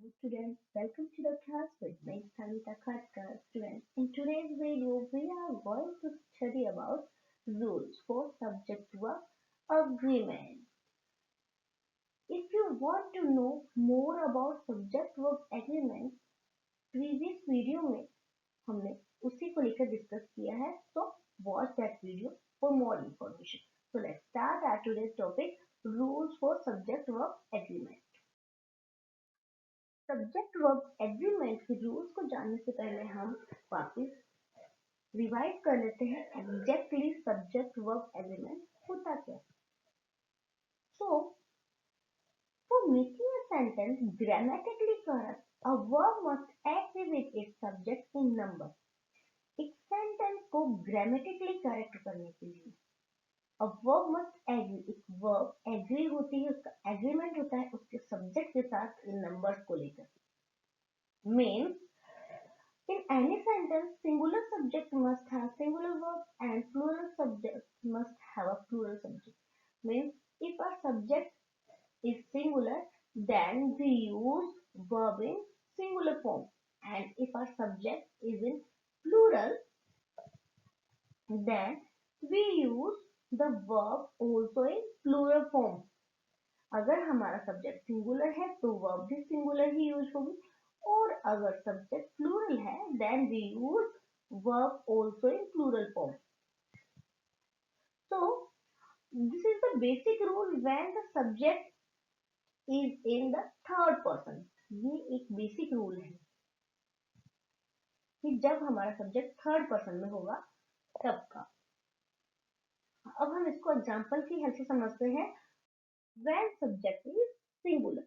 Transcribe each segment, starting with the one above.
Students, welcome to the class with me, Savita Khatkar. Students, in today's video, we are going to study about rules for subject verb agreement. If you want to know more about subject verb agreement, previous video में हमने उसी को लेकर discuss किया है, so watch that video for more information. So let's start our today's topic, rules for subject verb agreement. Subject verb agreement के rules को जानने से पहले हम वापस रिवाइज कर लेते हैं एग्जैक्टली सब्जेक्ट वर्ब एग्रीमेंट होता क्या। So for making a sentence grammatically correct a verb must agree with its subject in number. एक सेंटेंस को ग्रामेटिकली करेक्ट करने के लिए A verb must agree, एक verb agree होती है, उसका agreement होता है उसके subject के साथ इन numbers को लेकर। Means in any sentence singular subject must have singular verb and plural subject must have a plural subject. Means if a subject is singular then we use verb in singular form, and if a subject is in plural then we use the verb also in plural form. अगर हमारा subject singular है तो verb भी singular ही use होगी, और अगर subject plural है then we use verb also in plural form. So this is the basic rule when the subject is in the third person. ये एक बेसिक रूल है कि जब हमारा सब्जेक्ट थर्ड पर्सन में होगा तब का। अब हम इसको एग्जांपल की हेल्प से समझते हैं। When subject is singular,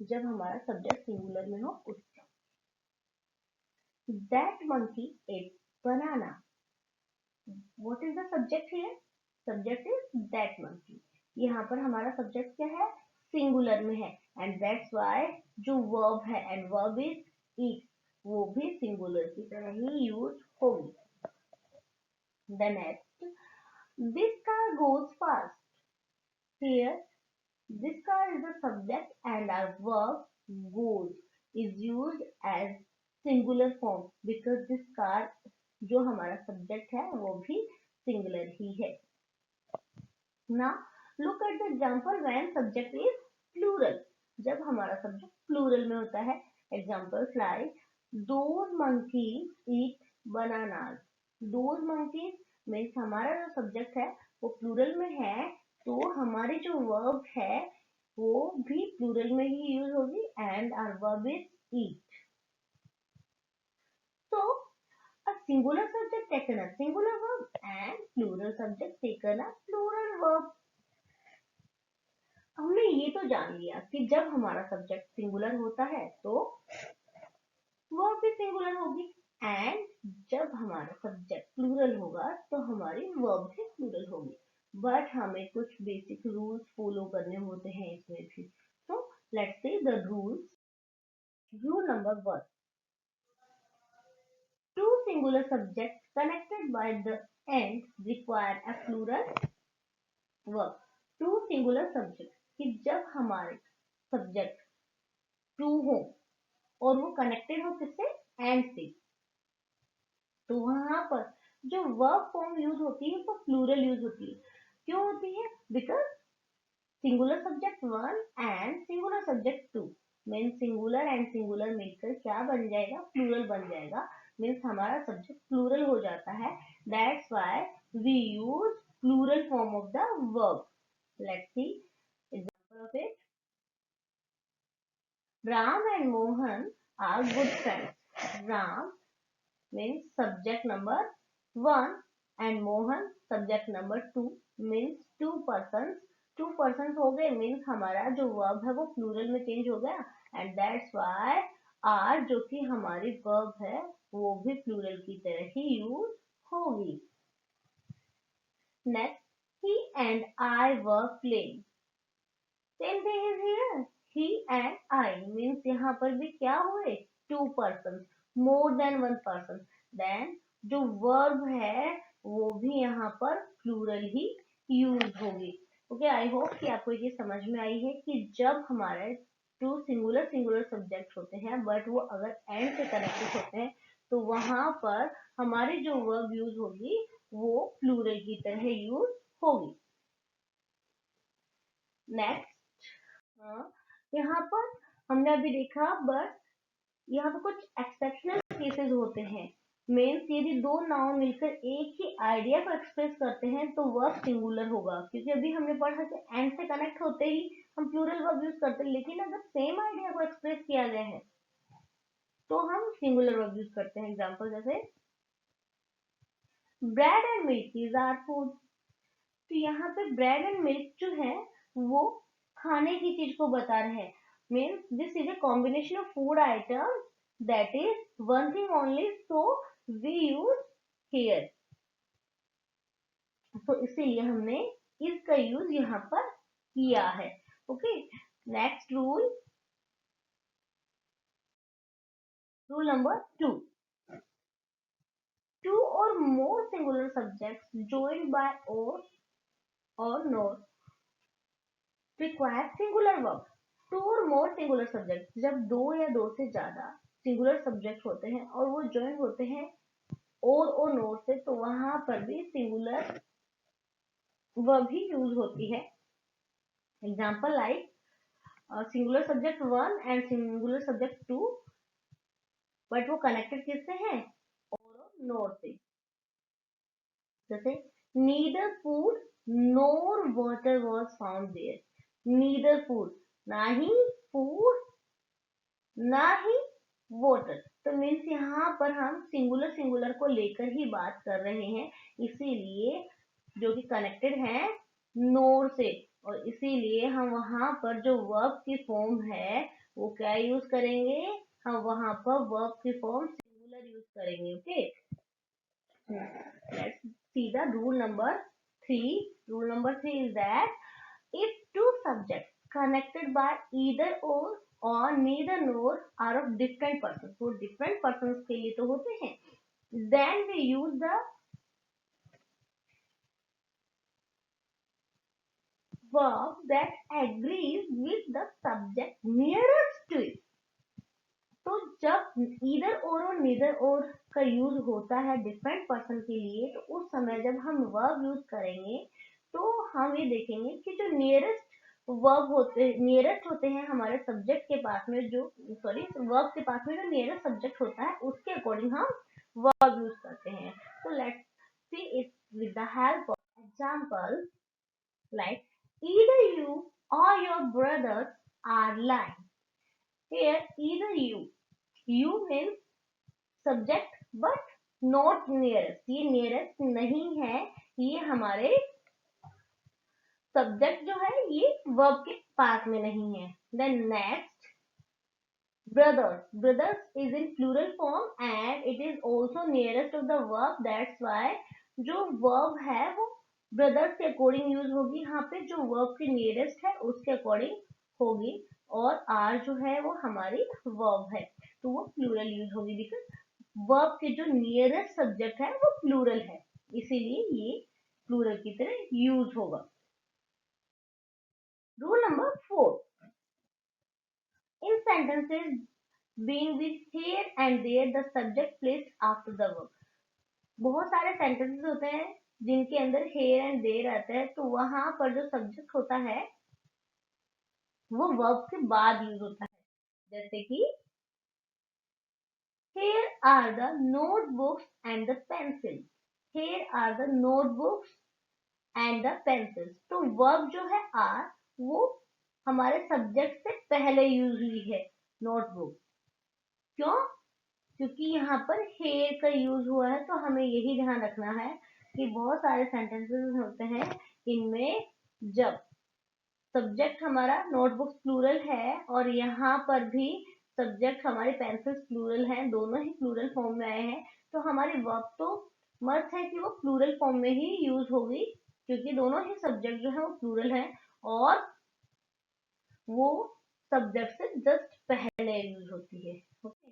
जब हमारा सब्जेक्ट सिंगुलर में हो उस time. That monkey ate banana. What is the subject here? Subject is that monkey. यहाँ पर हमारा सब्जेक्ट क्या है? सिंगुलर में है, and that's why जो verb है and verb is eat, वो भी सिंगुलर की तरह ही यूज होगी। The next, this car goes fast. Here this car is the subject and our verb goes is used as singular form because this car जो हमारा subject है वो भी सिंगुलर ही है। Now look at the example when subject is plural. जब हमारा subject plural में होता है, examples like those monkeys eat bananas. Those monkeys means हमारा जो सब्जेक्ट है वो प्लूरल में है, तो हमारी जो वर्ब है वो भी प्लूरल में ही यूज होगी, and our verb is eat. So a singular subject taken a singular verb and plural subject taken a plural verb. हमने ये तो जान लिया कि जब हमारा सब्जेक्ट सिंगुलर होता है तो वर्ब भी सिंगुलर होगी, एंड जब हमारा सब्जेक्ट प्लूरल होगा तो हमारी वर्ब भी प्लूरल होगी। बट हमें कुछ बेसिक रूल्स फॉलो करने होते हैं इसमें भी। तो let's see the rules. Rule number 1, two singular subject connected by the and require a plural verb. Two singular subject कि जब हमारे सब्जेक्ट टू हो और वो कनेक्टेड हो किससे? एंड से, तो वहां पर जो वर्ब फॉर्म यूज होती है वो प्लूरल यूज होती है। क्यों होती है? Because singular subject 1 and singular subject 2 mean singular and singular मिलकर क्या बन जाएगा? प्लूरल बन जाएगा। मीन्स हमारा सब्जेक्ट प्लूरल हो जाता है, that's why we use plural form of the verb. Let's see example of it. Ram and Mohan are good friends. Ram means subject number 1 and Mohan subject number 2 means two persons. Two person हो गए means हमारा जो verb है वो plural में change हो गया, and that's why are जो कि हमारी वर्ब है वो भी प्लूरल की तरह ही यूज होगी। Next, he and I were playing. Same thing is here, he and I means यहाँ पर भी क्या हुए? Two person, more than one person. Then जो वर्ब है वो भी यहाँ पर प्लूरल ही यूज होगी। ओके, आई होप कि आपको ये समझ में आई है कि जब हमारे टू सिंगुलर सिंगुलर सब्जेक्ट होते हैं, बट वो अगर एंड से कनेक्टेड होते हैं तो वहां पर हमारी जो वर्ब यूज होगी वो प्लूरल की तरह यूज होगी। नेक्स्ट, यहाँ पर हमने अभी देखा, बट यहाँ पे कुछ एक्सेप्शनल केसेस होते हैं। मीन्स यदि दो नाउन मिलकर एक ही आइडिया को एक्सप्रेस करते हैं तो वर्ब सिंगुलर होगा, क्योंकि अभी हमने पढ़ा कि एंड से कनेक्ट होते ही हम प्लूरल वर्ब यूज करते हैं, लेकिन अगर सेम आइडिया को एक्सप्रेस किया गया है तो हम सिंगुलर वर्ब यूज करते हैं। एग्जाम्पल जैसे bread and milk is our food. तो यहाँ पे ब्रेड एंड मिल्क जो है वो खाने की चीज को बता रहे हैं। Means this is a combination of food items that is one thing only, so we use here। तो इसीलिए हमने इसका यूज यहाँ पर किया है। Okay, next rule number 2, two or more singular subjects joined by or nor require singular verb। Two और more singular subject, जब दो या दो से ज्यादा सिंगुलर सब्जेक्ट होते हैं और वो ज्वाइन होते हैं और नोर से, तो वहां पर भी सिंगुलर वर्ब ही यूज होती है। Example like singular subject 1 and singular subject 2, but वो कनेक्टेड किससे हैं? और नोर से। जैसे neither food nor water was found there. Neither food, ना ही फूड ना ही वाटर। तो मीन्स यहाँ पर हम सिंगुलर सिंगुलर को लेकर ही बात कर रहे हैं, इसीलिए जो कि कनेक्टेड है नोर से, और इसीलिए हम वहां पर जो वर्ब की फॉर्म है वो क्या यूज करेंगे? हम वहां पर वर्ब की फॉर्म सिंगुलर यूज करेंगे। Okay, let's see the rule number 3। Rule number 3 is that if two subjects connected by either or neither nor are of different persons, तो different persons के लिए तो होते हैं, then we use the verb that agrees with the subject nearest to it। तो जब either और neither और का यूज होता है डिफरेंट पर्सन के लिए, तो उस समय जब हम वर्ब यूज करेंगे तो हम ये देखेंगे कि जो नियरेस्ट होते हैं हमारे सब्जेक्ट के पास में, जो वर्ब के पास में जो नियरेस्ट सब्जेक्ट होता है उसके अकॉर्डिंग हम वर्ब यूज करते हैं। तो let's see it with the help of example like either you or your brothers are lying. Here either you means subject but not nearest। ये nearest नहीं है, ये हमारे सब्जेक्ट जो है ये वर्ब के पास में नहीं है। Then next, brothers is in plural form and it is also nearest of the verb, that's why जो verb है वो brothers के अकॉर्डिंग यूज होगी। यहाँ पे जो वर्ब के नियरेस्ट है उसके अकॉर्डिंग होगी, और आर जो है वो हमारी वर्ब है तो वो प्लूरल यूज होगी, बिकॉज वर्ब के जो नियरेस्ट सब्जेक्ट है वो प्लूरल है, इसीलिए ये प्लूरल की तरह यूज होगा। Rule number 4, in sentences being with here and there the subject placed after the verb। बहुत सारे सेंटेंसेस होते हैं जिनके अंदर here and there आता है, तो वहां पर जो सब्जेक्ट होता है वो वर्ब के बाद यूज होता है। जैसे कि here are the notebooks and the pencils। here are the notebooks and the pencils। तो वर्ब जो है are वो हमारे सब्जेक्ट से पहले यूज हुई है नोटबुक। क्यों? क्योंकि यहाँ पर here का यूज हुआ है, तो हमें यही ध्यान रखना है कि बहुत सारे सेंटेंसेस होते हैं इनमें जब सब्जेक्ट हमारा नोटबुक्स प्लूरल है और यहाँ पर भी सब्जेक्ट हमारे पेंसिल्स प्लूरल हैं, दोनों ही प्लूरल फॉर्म में आए हैं, तो हमारी वर्ब तो मस्ट है कि वो प्लूरल फॉर्म में ही यूज होगी, क्योंकि दोनों ही सब्जेक्ट जो है वो प्लूरल है और वो सब्जेक्ट से जस्ट पहले यूज होती है। Okay,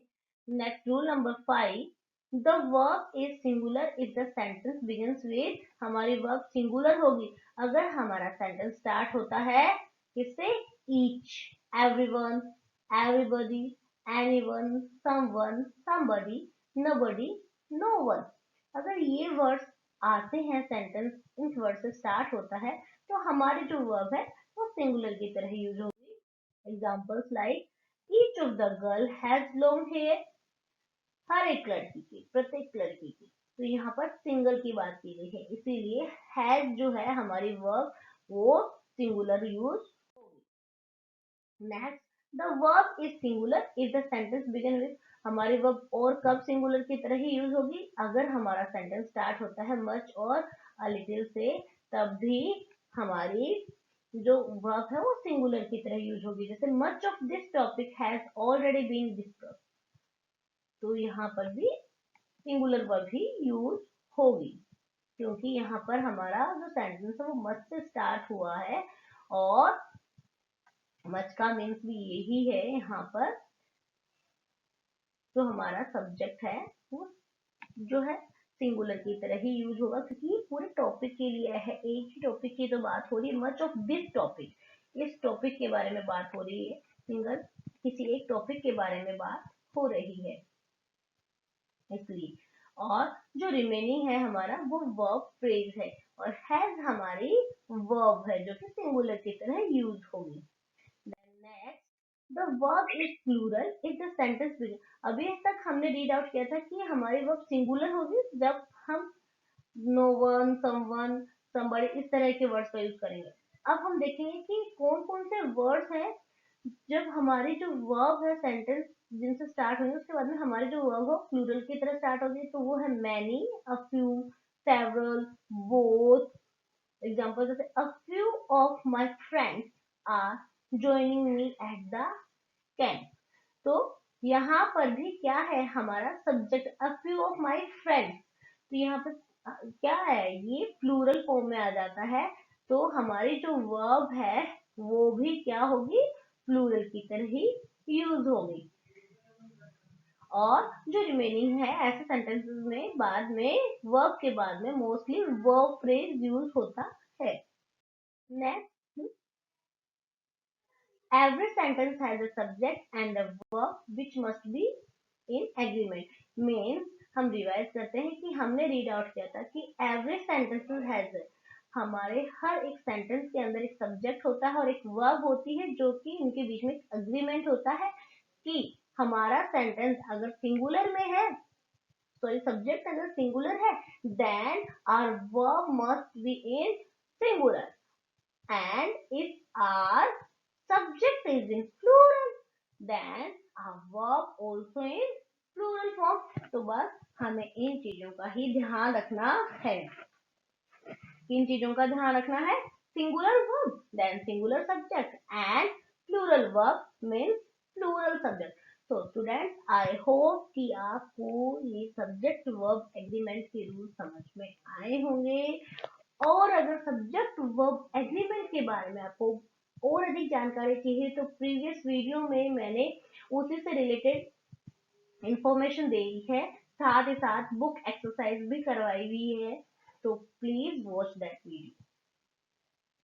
next rule number 5, the verb is singular if the sentence begins with. हमारी वर्ब सिंगुलर होगी अगर हमारा सेंटेंस स्टार्ट होता है किससे? Each, everyone, everybody, anyone, someone, somebody, nobody, no one। अगर ये वर्ड्स आते हैं, सेंटेंस इन वर्ड से स्टार्ट होता है, तो हमारे जो वर्ब है वो सिंगुलर की तरह यूज होगी। Examples like each of the girl has long hair, हर एक लड़की की, प्रत्येक लड़की की। तो यहाँ पर सिंगल की बात की गई है, इसीलिए हैज जो है हमारी वर्ब वो सिंगुलर यूज होगी। Next, the verb is singular if the sentence begin with, हमारी वर्ब और कब सिंगुलर की तरह ही यूज होगी, अगर हमारा सेंटेंस स्टार्ट होता है मच और अ लिटिल से, तब भी हमारी जो वर्ब है वो सिंगुलर की तरह यूज होगी। जैसे much of this topic has already been discussed, तो यहाँ पर भी सिंगुलर वर्ब ही यूज होगी, क्योंकि यहाँ पर हमारा जो सेंटेंस है वो मच से स्टार्ट हुआ है, और मच का मीन्स भी यही है यहाँ पर। जो हमारा सब्जेक्ट है वो जो है सिंगुलर की तरह ही यूज होगा, क्योंकि पूरे टॉपिक के लिए है, एक ही टॉपिक की तो बात हो रही है। मच ऑफ दिस टॉपिक, इस टॉपिक के बारे में बात हो रही है, सिंगल किसी एक टॉपिक के बारे में बात हो रही है इसलिए। और जो रिमेनिंग है हमारा वो वर्ब फ्रेज है, और हैज हमारी वर्ब है जो कि सिंगुलर की तरह यूज होगी। Next, the verb is plural if the sentence begin, अभी तक हमने रीड आउट किया था कि हमारी वर्ब सिंगुलर होगी जब हम नो वन, समवन, समबडी इस तरह के वर्ड्स का यूज करेंगे। अब हम देखेंगे कि कौन कौन से वर्ड्स हैं जब हमारी जो वर्ब है सेंटेंस जिनसे स्टार्ट होंगे, उसके बाद में हमारी जो वर्ब हो प्लूरल की तरह स्टार्ट होगी, तो वो है many, a few, several, both. Example जैसे a few of my friends are joining me at the camp, तो यहाँ पर भी क्या है हमारा subject a few of my friends, तो यहाँ पर क्या है ये प्लूरल फॉर्म में आ जाता है, तो हमारी जो वर्ब है वो भी क्या होगी, प्लूरल की तरह ही यूज होगी। और जो रिमेनिंग है ऐसे सेंटेंसेस में बाद में वर्ब के बाद में मोस्टली वर्ब फ्रेज यूज होता है। Next, every sentence has a subject and a verb which must be in agreement, means हम रिवाइज करते हैं कि हमने रीड आउट किया था कि every sentence has a, हमारे हर एक सेंटेंस के अंदर एक सब्जेक्ट होता है और एक वर्ब होती है, जो कि उनके बीच में अग्रीमेंट होता है कि हमारा सेंटेंस अगर सिंगुलर में है, सॉरी सब्जेक्ट अगर सिंगुलर है, then our verb must be in singular, and if our subject is in plural, then our verb also in plural form। तो बस हमें इन चीजों का ही ध्यान रखना है, किन चीजों का ध्यान रखना है, singular verb then singular subject and plural verb means plural subject. तो स्टूडेंट्स आई होप कि आपको ये सब्जेक्ट वर्ब एग्रीमेंट के रूल समझ में आए होंगे, और अगर सब्जेक्ट वर्ब एग्रीमेंट के बारे में आपको और अधिक जानकारी चाहिए तो प्रीवियस वीडियो में मैंने उसी से रिलेटेड इंफॉर्मेशन दे दी है, साथ ही साथ बुक एक्सरसाइज भी करवाई हुई है, तो प्लीज वॉच दैट वीडियो।